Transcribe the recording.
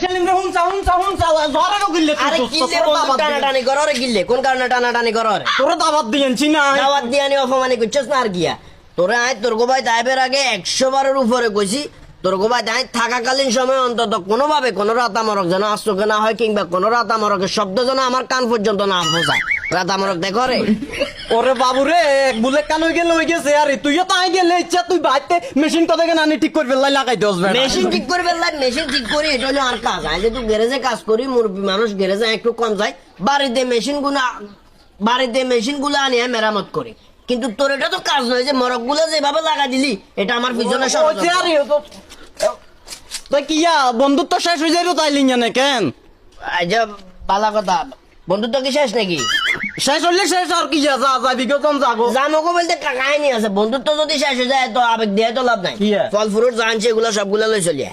সেলিম রে হুনচা জরারও গিল্লে আরে কিল্লে বন্ধু টানাটানি করো রে গিল্লে কোন কারণে টানাটানি করো রে তোরা দাবাত দিয়েছি না দাওয়াত দিয়ে আনি অপমানি করছিস না আর গিয়া তোরে আয় তোর গোবাই দাইবের আগে 100 বারের উপরে কইছি তোর গোবাই দাই থাকাকালীন সময় অন্তত কোনোভাবে কোনো রাতামরক যেন আশ্চর্য না হয় কিংবা কোনো রাতামরকের শব্দ যেন আমার কান পর্যন্ত না পৌঁছায় রাতামরক দেখো রে ওরে বাবু রে বুলেট কান হয়ে গেলে হয়ে গেছে আরে তুইও তো আই গেলে ইচ্ছা তুই বাইতে মেশিন কত কেন আনি ঠিক করবে লাগাই দোস মেশিন ঠিক করবে মেশিন ঠিক করি এটা হলো আর কাজ আই যে তুই গ্যারেজে কাজ করি মুরব্বী মানুষ গ্যারেজে একটু কম যায় বাড়িতে মেশিন গুলো আনি মেরামত করি কিন্তু তোর এটা তো কাজ নয় যে মরক গুলো যেভাবে লাগা দিলি এটা আমার পিছনে তুই কিয়া বন্ধুত্ব শেষ হয়ে যাইব তাইলি না কেন বালা কথা বন্ধুত্ব কি শেষ নাকি শেষ হলে শেষ আর কি যা যা বিগতম যাগো জামকো বলতে কাহিনী আছে বন্ধুত্ব যদি শেষ হয়ে যায় তো আবেগ দিয়ে তো লাভ নাই কি? ফল ফ্রুট জানছে এগুলো সবগুলো লই চলিয়া